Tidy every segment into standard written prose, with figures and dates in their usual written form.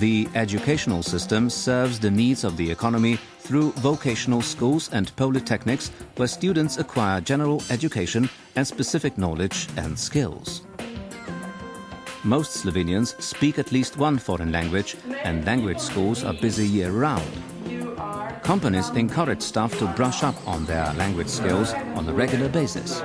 The educational system serves the needs of the economy through vocational schools and polytechnics, where students acquire general education and specific knowledge and skills. Most Slovenians speak at least one foreign language, and language schools are busy year-round. Companies encourage staff to brush up on their language skills on a regular basis.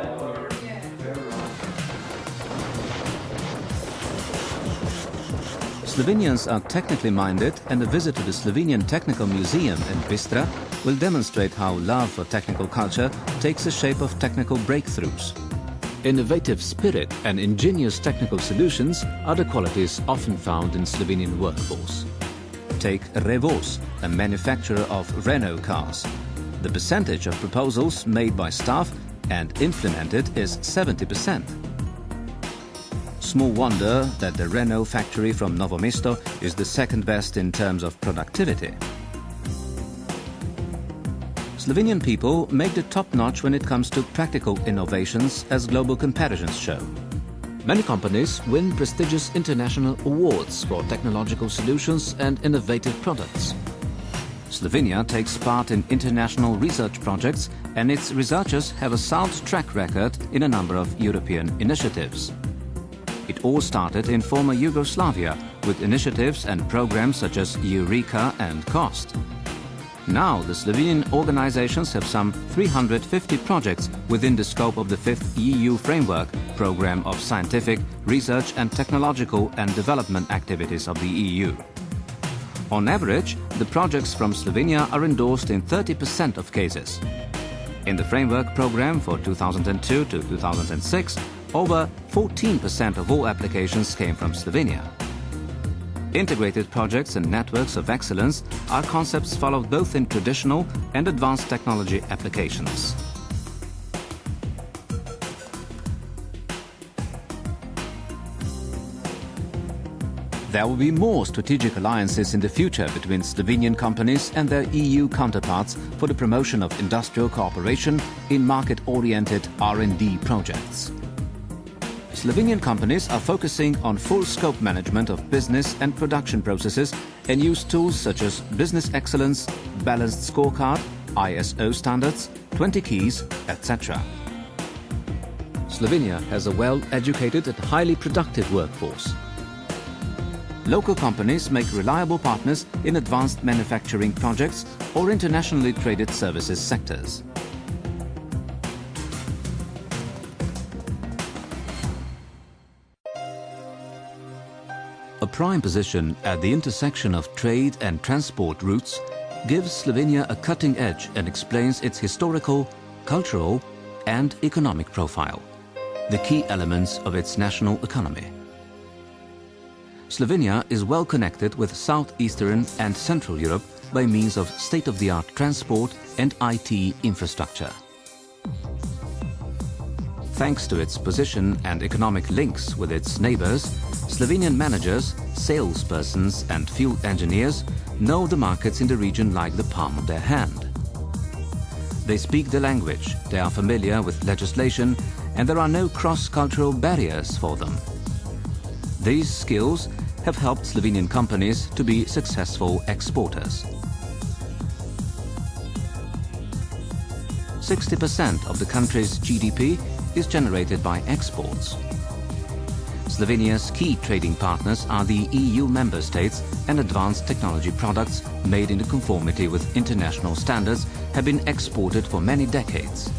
Slovenians are technically minded, and a visit to the Slovenian Technical Museum in Bistra will demonstrate how love for technical culture takes the shape of technical breakthroughs. Innovative spirit and ingenious technical solutions are the qualities often found in Slovenian workforce. Take Revoz, a manufacturer of Renault cars. The percentage of proposals made by staff and implemented is 70%. Small wonder that the Renault factory from Novo Mesto is the second best in terms of productivity. Slovenian people make the top notch when it comes to practical innovations, as global comparisons show. Many companies win prestigious international awards for technological solutions and innovative products. Slovenia takes part in international research projects, and its researchers have a sound track record in a number of European initiatives. It all started in former Yugoslavia with initiatives and programs such as Eureka and COST. Now the Slovenian organizations have some 350 projects within the scope of the 5th EU Framework Programme of Scientific, Research and Technological and Development Activities of the EU. On average, the projects from Slovenia are endorsed in 30% of cases. In the Framework Programme for 2002 to 2006, over 14% of all applications came from Slovenia. Integrated projects and networks of excellence are concepts followed both in traditional and advanced technology applications. There will be more strategic alliances in the future between Slovenian companies and their EU counterparts for the promotion of industrial cooperation in market-oriented R&D projects. Slovenian companies are focusing on full-scope management of business and production processes and use tools such as business excellence, balanced scorecard, ISO standards, 20 keys, etc. Slovenia has a well-educated and highly productive workforce. Local companies make reliable partners in advanced manufacturing projects or internationally traded services sectors. A prime position at the intersection of trade and transport routes gives Slovenia a cutting edge and explains its historical, cultural and economic profile, the key elements of its national economy. Slovenia is well connected with southeastern and central Europe by means of state-of-the-art transport and IT infrastructure. Thanks to its position and economic links with its neighbors, Slovenian managers, salespersons and field engineers know the markets in the region like the palm of their hand. They speak the language, they are familiar with legislation, and there are no cross-cultural barriers for them. These skills have helped Slovenian companies to be successful exporters. 60% of the country's GDP is generated by exports. Slovenia's key trading partners are the EU member states, and advanced technology products made in conformity with international standards have been exported for many decades.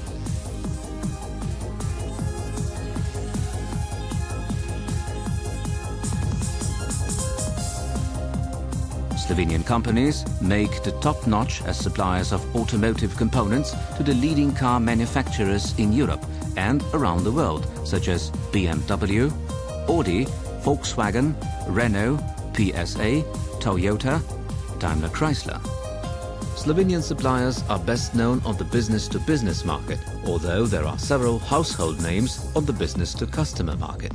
Slovenian companies make the top notch as suppliers of automotive components to the leading car manufacturers in Europe and around the world, such as BMW, Audi, Volkswagen, Renault, PSA, Toyota, Daimler Chrysler. Slovenian suppliers are best known on the business-to-business market, although there are several household names on the business-to-customer market.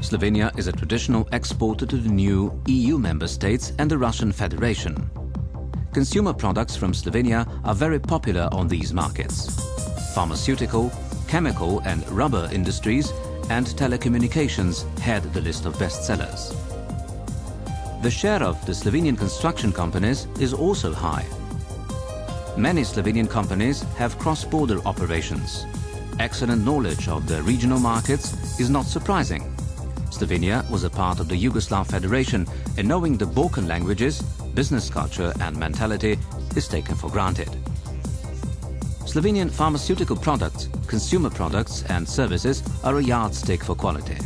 Slovenia is a traditional exporter to the new EU member states and the Russian Federation. Consumer products from Slovenia are very popular on these markets. Pharmaceutical, chemical and rubber industries and telecommunications head the list of bestsellers. The share of the Slovenian construction companies is also high. Many Slovenian companies have cross-border operations. Excellent knowledge of the regional markets is not surprising. Slovenia was a part of the Yugoslav Federation, and knowing the Balkan languages, business culture and mentality is taken for granted. Slovenian pharmaceutical products, consumer products and services are a yardstick for quality.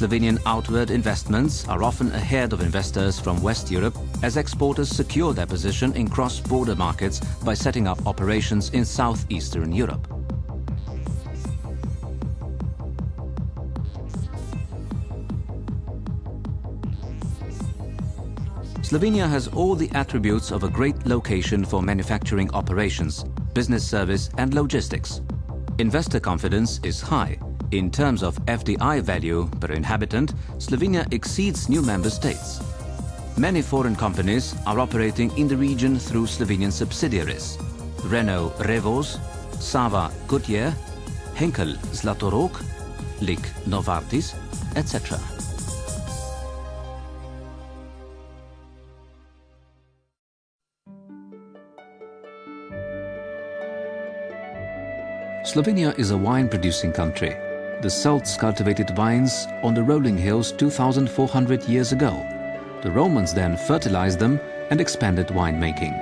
Slovenian outward investments are often ahead of investors from West Europe as exporters secure their position in cross-border markets by setting up operations in southeastern Europe. Slovenia has all the attributes of a great location for manufacturing operations, business service and logistics. Investor confidence is high. In terms of FDI value per inhabitant, Slovenia exceeds new member states. Many foreign companies are operating in the region through Slovenian subsidiaries. Renault Revoz, Sava Goodyear, Henkel Zlatorog, Lik Novartis, etc. Slovenia is a wine-producing country. The Celts cultivated vines on the rolling hills 2,400 years ago. The Romans then fertilized them and expanded winemaking.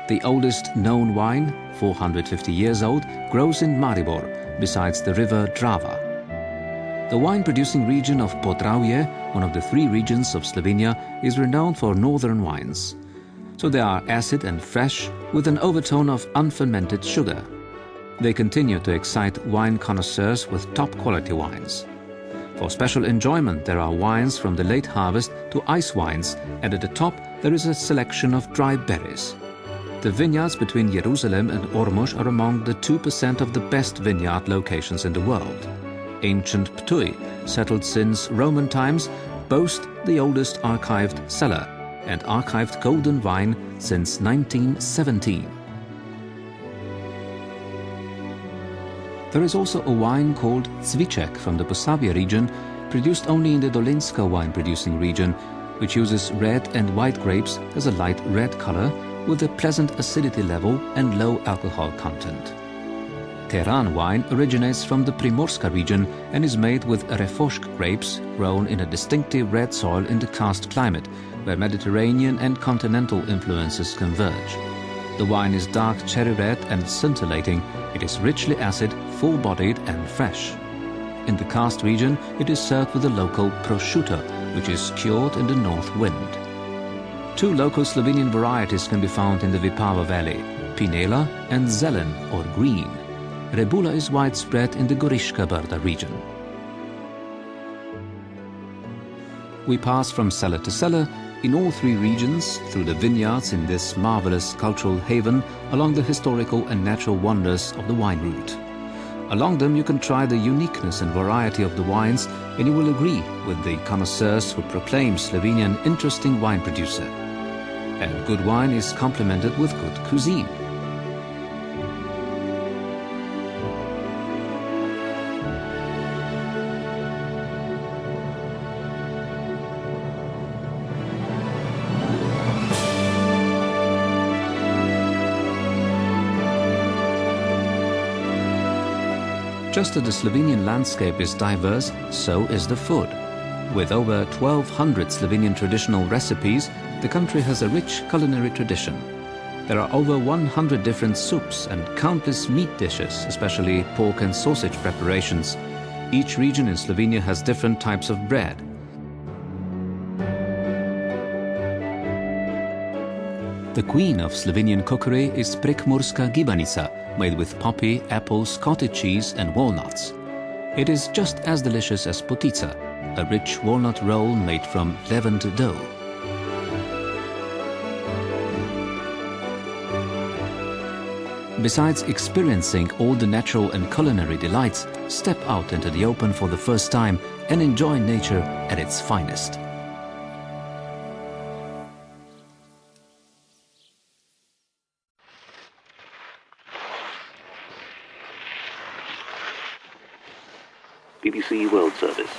The oldest known wine, 450 years old, grows in Maribor, besides the river Drava. The wine-producing region of Podravje, one of the 3 regions of Slovenia, is renowned for northern wines. So they are acid and fresh, with an overtone of unfermented sugar. They continue to excite wine connoisseurs with top-quality wines. For special enjoyment, there are wines from the late harvest to ice wines, and at the top there is a selection of dry berries. The vineyards between Jerusalem and Ormož are among the 2% of the best vineyard locations in the world. Ancient Ptuj, settled since Roman times, boast the oldest archived cellar and archived golden vine since 1917. There is also a wine called Cviček from the Posavje region, produced only in the Dolenjska wine-producing region, which uses red and white grapes as a light red color with a pleasant acidity level and low alcohol content. Teran wine originates from the Primorska region and is made with Refošk grapes grown in a distinctive red soil in the karst climate, where Mediterranean and continental influences converge. The wine is dark cherry red and scintillating. It is richly acid, full-bodied and fresh. In the karst region, it is served with a local prosciutto, which is cured in the north wind. 2 local Slovenian varieties can be found in the Vipava valley, Pinela and Zelen or green. Rebula is widespread in the Goriška Brda region. We pass from cellar to cellar in all 3 regions, through the vineyards in this marvelous cultural haven, along the historical and natural wonders of the wine route. Along them you can try the uniqueness and variety of the wines, and you will agree with the connoisseurs who proclaim Slovenia an interesting wine producer. And good wine is complemented with good cuisine. Just as the Slovenian landscape is diverse, so is the food. With over 1,200 Slovenian traditional recipes, the country has a rich culinary tradition. There are over 100 different soups and countless meat dishes, especially pork and sausage preparations. Each region in Slovenia has different types of bread. The queen of Slovenian cookery is Prekmurska gibanica, made with poppy, apples, cottage cheese and walnuts. It is just as delicious as potica, a rich walnut roll made from leavened dough. Besides experiencing all the natural and culinary delights, step out into the open for the first time and enjoy nature at its finest. BBC World Service.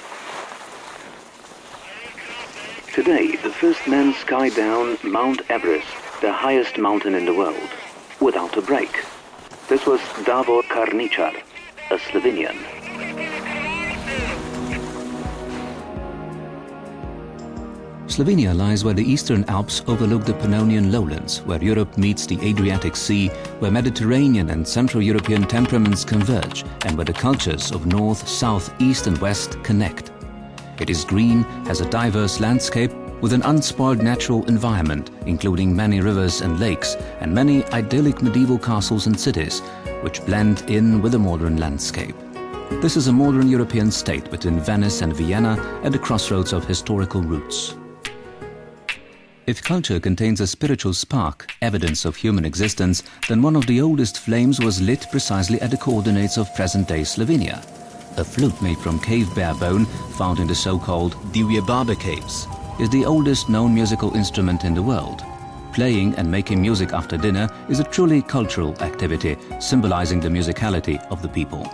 Today, the first man skied down Mount Everest, the highest mountain in the world, without a break. This was Davor Karničar, a Slovenian. Slovenia lies where the Eastern Alps overlook the Pannonian lowlands, where Europe meets the Adriatic Sea, where Mediterranean and Central European temperaments converge, and where the cultures of North, South, East and West connect. It is green, has a diverse landscape, with an unspoiled natural environment, including many rivers and lakes, and many idyllic medieval castles and cities, which blend in with the modern landscape. This is a modern European state between Venice and Vienna at the crossroads of historical roots. If culture contains a spiritual spark, evidence of human existence, then one of the oldest flames was lit precisely at the coordinates of present-day Slovenia. A flute made from cave bear bone, found in the so-called Divje Babe caves, is the oldest known musical instrument in the world. Playing and making music after dinner is a truly cultural activity, symbolizing the musicality of the people.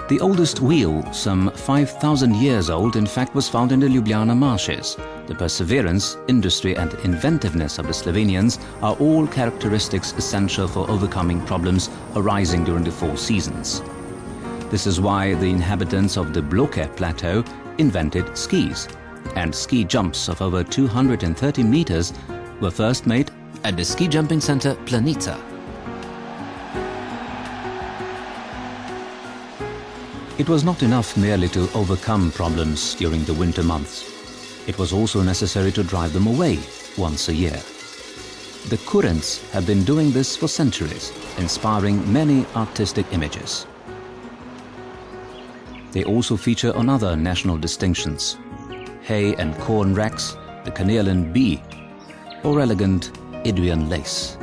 The oldest wheel, some 5,000 years old, in fact was found in the Ljubljana marshes. The perseverance, industry and inventiveness of the Slovenians are all characteristics essential for overcoming problems arising during the 4 seasons. This is why the inhabitants of the Bloke plateau invented skis, and ski jumps of over 230 meters were first made at the ski jumping center Planica. It was not enough merely to overcome problems during the winter months. It was also necessary to drive them away once a year. The Kurents have been doing this for centuries, inspiring many artistic images. They also feature on other national distinctions: hay and corn racks, the Canelian bee, or elegant Idrian lace.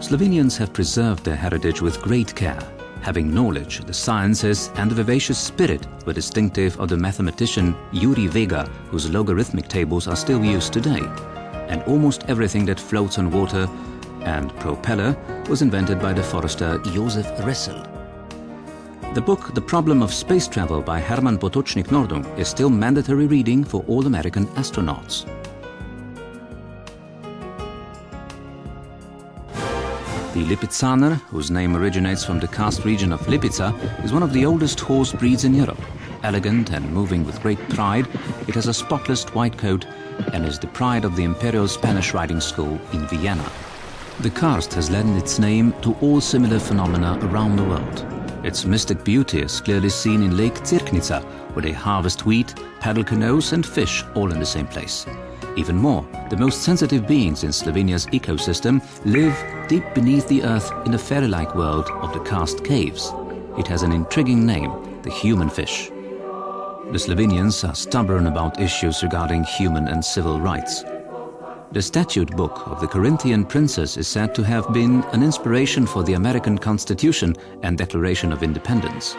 Slovenians have preserved their heritage with great care, having knowledge, the sciences and the vivacious spirit were distinctive of the mathematician Juri Vega, whose logarithmic tables are still used today. And almost everything that floats on water and propeller was invented by the forester Josef Ressel. The book The Problem of Space Travel by Hermann Potočnik Nordung is still mandatory reading for all American astronauts. The Lipizzaner, whose name originates from the karst region of Lipica, is one of the oldest horse breeds in Europe. Elegant and moving with great pride, it has a spotless white coat and is the pride of the Imperial Spanish Riding School in Vienna. The karst has lent its name to all similar phenomena around the world. Its mystic beauty is clearly seen in Lake Cirknica, where they harvest wheat, paddle canoes and fish all in the same place. Even more, the most sensitive beings in Slovenia's ecosystem live deep beneath the earth in a fairy-like world of the karst caves. It has an intriguing name, the human fish. The Slovenians are stubborn about issues regarding human and civil rights. The statute book of the Corinthian princes is said to have been an inspiration for the American Constitution and Declaration of Independence.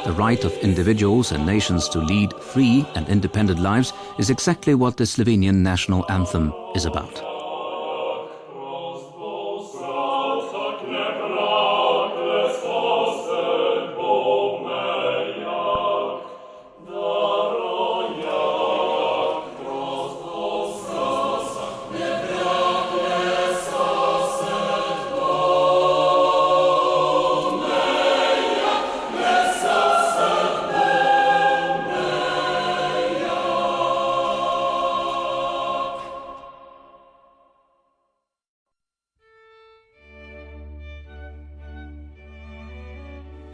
The right of individuals and nations to lead free and independent lives is exactly what the Slovenian national anthem is about.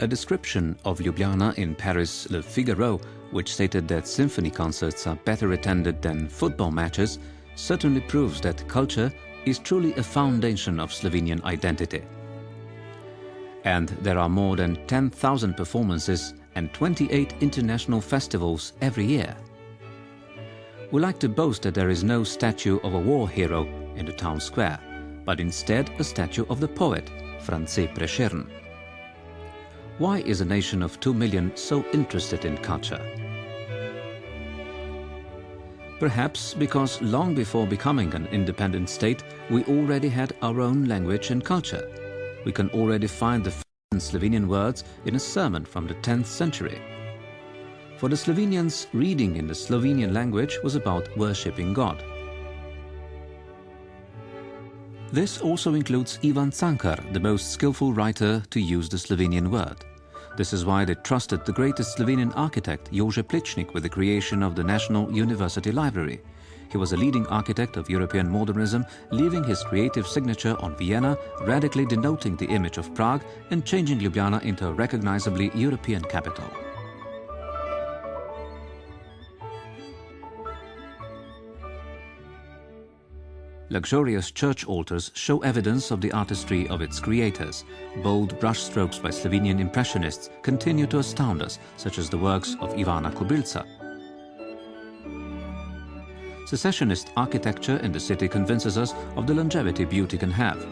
A description of Ljubljana in Paris' Le Figaro, which stated that symphony concerts are better attended than football matches, certainly proves that culture is truly a foundation of Slovenian identity. And there are more than 10,000 performances and 28 international festivals every year. We like to boast that there is no statue of a war hero in the town square, but instead a statue of the poet, Franz Prešern. Why is a nation of 2 million so interested in culture? Perhaps because long before becoming an independent state, we already had our own language and culture. We can already find the Slovenian words in a sermon from the 10th century. For the Slovenians, reading in the Slovenian language was about worshipping God. This also includes Ivan Cankar, the most skillful writer to use the Slovenian word. This is why they trusted the greatest Slovenian architect, Jože Plečnik, with the creation of the National University Library. He was a leading architect of European modernism, leaving his creative signature on Vienna, radically denoting the image of Prague and changing Ljubljana into a recognizably European capital. Luxurious church altars show evidence of the artistry of its creators. Bold brushstrokes by Slovenian impressionists continue to astound us, such as the works of Ivana Kobilca. Secessionist architecture in the city convinces us of the longevity beauty can have.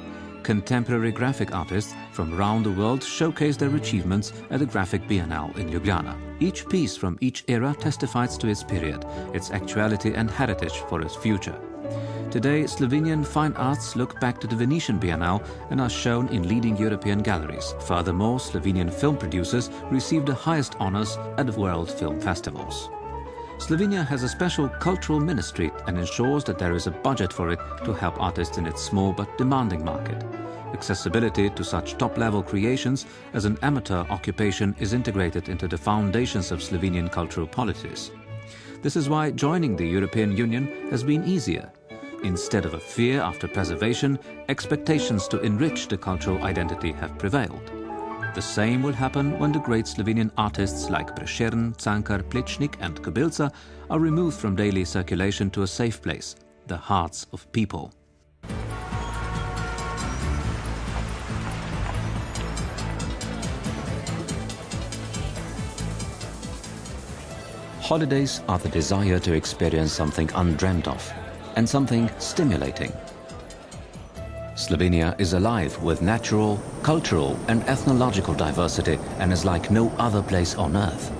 Contemporary graphic artists from around the world showcase their achievements at the Graphic Biennale in Ljubljana. Each piece from each era testifies to its period, its actuality and heritage for its future. Today, Slovenian fine arts look back to the Venetian Biennale and are shown in leading European galleries. Furthermore, Slovenian film producers receive the highest honors at the world film festivals. Slovenia has a special cultural ministry and ensures that there is a budget for it to help artists in its small but demanding market. Accessibility to such top-level creations as an amateur occupation is integrated into the foundations of Slovenian cultural policies. This is why joining the European Union has been easier. Instead of a fear after preservation, expectations to enrich the cultural identity have prevailed. The same will happen when the great Slovenian artists like Prešeren, Cankar, Plečnik and Kobilca are removed from daily circulation to a safe place, the hearts of people. Holidays are the desire to experience something undreamt of and something stimulating. Slovenia is alive with natural, cultural and ethnological diversity and is like no other place on earth.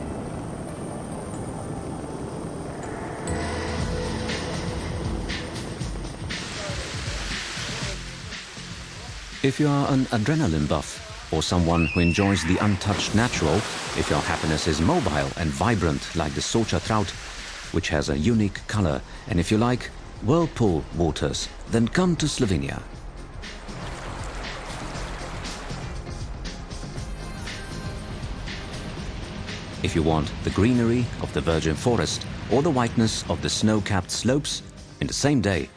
If you are an adrenaline buff or someone who enjoys the untouched natural, if your happiness is mobile and vibrant like the Soča trout, which has a unique color, and if you like whirlpool waters, then come to Slovenia. If you want the greenery of the virgin forest or the whiteness of the snow-capped slopes in the same day,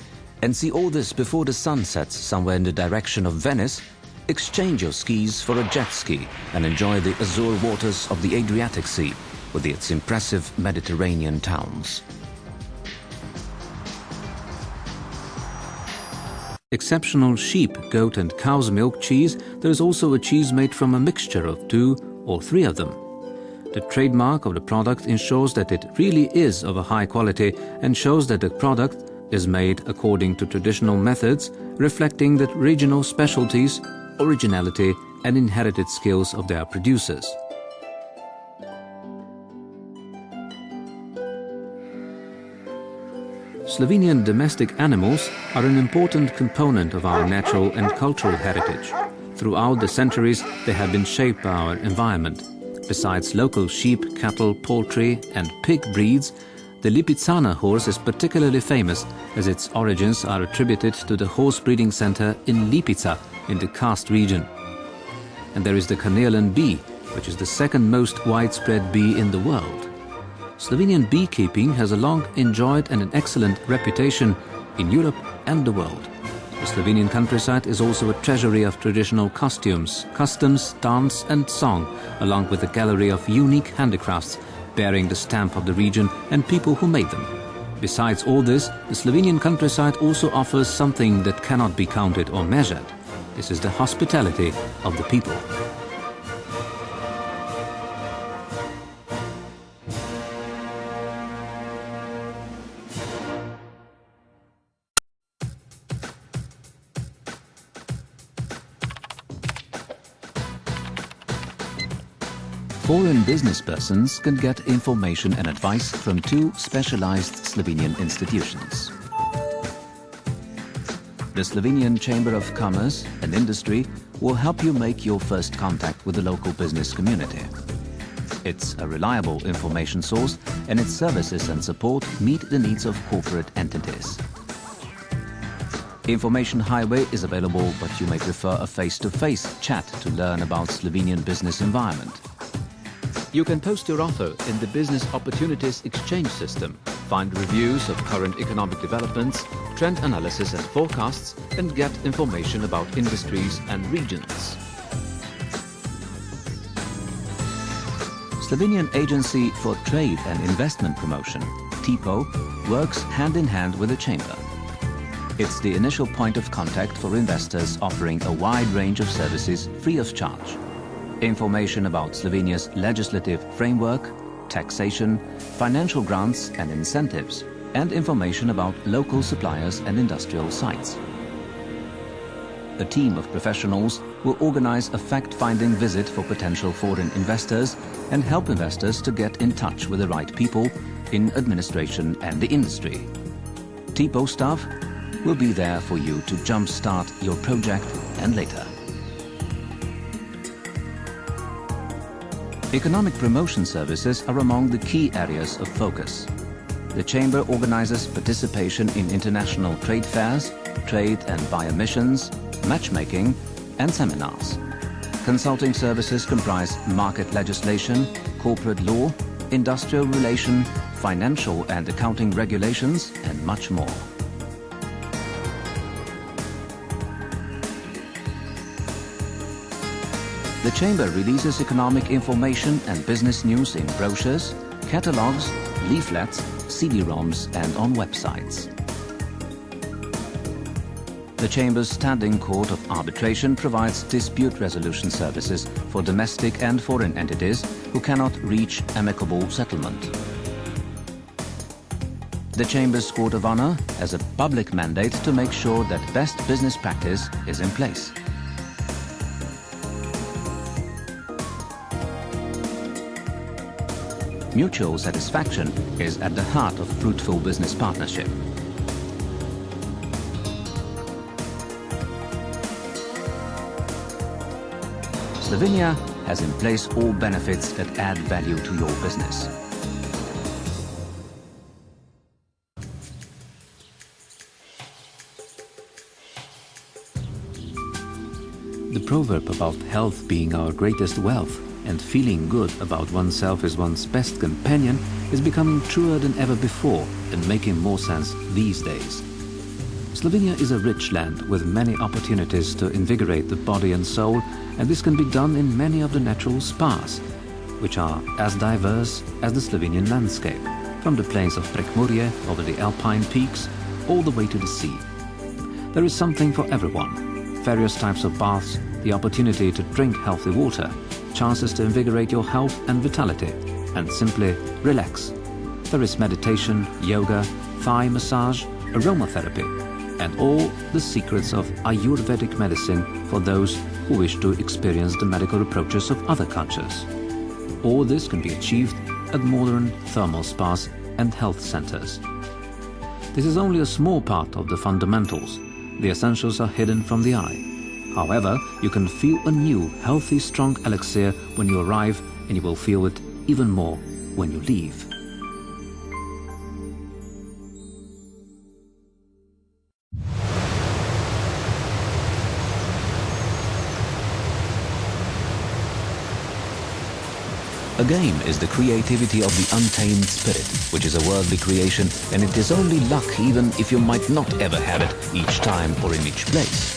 and see all this before the sun sets somewhere in the direction of Venice, exchange your skis for a jet ski and enjoy the azure waters of the Adriatic Sea with its impressive Mediterranean towns. Exceptional sheep, goat and cow's milk cheese, there is also a cheese made from a mixture of 2 or 3 of them. The trademark of the product ensures that it really is of a high quality and shows that the product is made according to traditional methods, reflecting the regional specialties, originality and inherited skills of their producers. Slovenian domestic animals are an important component of our natural and cultural heritage. Throughout the centuries, they have been shaped by our environment. Besides local sheep, cattle, poultry and pig breeds, the Lipicana horse is particularly famous as its origins are attributed to the horse breeding center in Lipica in the Karst region. And there is the Carnelian bee, which is the second most widespread bee in the world. Slovenian beekeeping has a long enjoyed and an excellent reputation in Europe and the world. The Slovenian countryside is also a treasury of traditional costumes, customs, dance and song, along with a gallery of unique handicrafts bearing the stamp of the region and people who made them. Besides all this, the Slovenian countryside also offers something that cannot be counted or measured. This is the hospitality of the people. Foreign business persons can get information and advice from two specialized Slovenian institutions. The Slovenian Chamber of Commerce and Industry will help you make your first contact with the local business community. It's a reliable information source, and its services and support meet the needs of corporate entities. Information Highway is available, but you may prefer a face-to-face chat to learn about Slovenian business environment. You can post your offer in the Business Opportunities Exchange system, find reviews of current economic developments, trend analysis and forecasts, and get information about industries and regions. Slovenian Agency for Trade and Investment Promotion, TIPO, works hand in hand with the Chamber. It's the initial point of contact for investors, offering a wide range of services free of charge. Information about Slovenia's legislative framework, taxation, financial grants and incentives, and information about local suppliers and industrial sites. A team of professionals will organize a fact-finding visit for potential foreign investors and help investors to get in touch with the right people in administration and the industry. TIPO staff will be there for you to jumpstart your project and later. Economic promotion services are among the key areas of focus. The Chamber organizes participation in international trade fairs, trade and buyer missions, matchmaking and seminars. Consulting services comprise market legislation, corporate law, industrial relation, financial and accounting regulations, and much more. The Chamber releases economic information and business news in brochures, catalogues, leaflets, CD-ROMs and on websites. The Chamber's Standing Court of Arbitration provides dispute resolution services for domestic and foreign entities who cannot reach amicable settlement. The Chamber's Court of Honor has a public mandate to make sure that best business practice is in place. Mutual satisfaction is at the heart of fruitful business partnership. Slovenia has in place all benefits that add value to your business. The proverb about health being our greatest wealth and feeling good about oneself as one's best companion is becoming truer than ever before and making more sense these days. Slovenia is a rich land with many opportunities to invigorate the body and soul, and this can be done in many of the natural spas, which are as diverse as the Slovenian landscape, from the plains of Prekmurje over the Alpine peaks all the way to the sea. There is something for everyone. Various types of baths, the opportunity to drink healthy water, chances to invigorate your health and vitality, and simply relax. There is meditation, yoga, thigh massage, aromatherapy, and all the secrets of Ayurvedic medicine for those who wish to experience the medical approaches of other cultures. All this can be achieved at modern thermal spas and health centers. This is only a small part of the fundamentals. The essentials are hidden from the eye. However, you can feel a new, healthy, strong elixir when you arrive, and you will feel it even more when you leave. A game is the creativity of the untamed spirit, which is a worldly creation, and it is only luck even if you might not ever have it each time or in each place.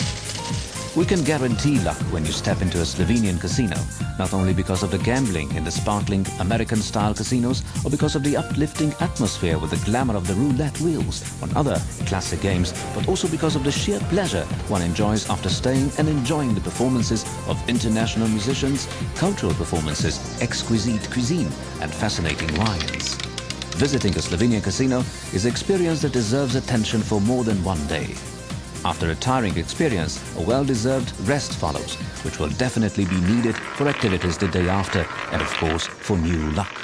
We can guarantee luck when you step into a Slovenian casino, not only because of the gambling in the sparkling American-style casinos or because of the uplifting atmosphere with the glamour of the roulette wheels on other classic games, but also because of the sheer pleasure one enjoys after staying and enjoying the performances of international musicians, cultural performances, exquisite cuisine and fascinating wines. Visiting a Slovenian casino is an experience that deserves attention for more than one day. After a tiring experience, a well-deserved rest follows, which will definitely be needed for activities the day after and, of course, for new luck.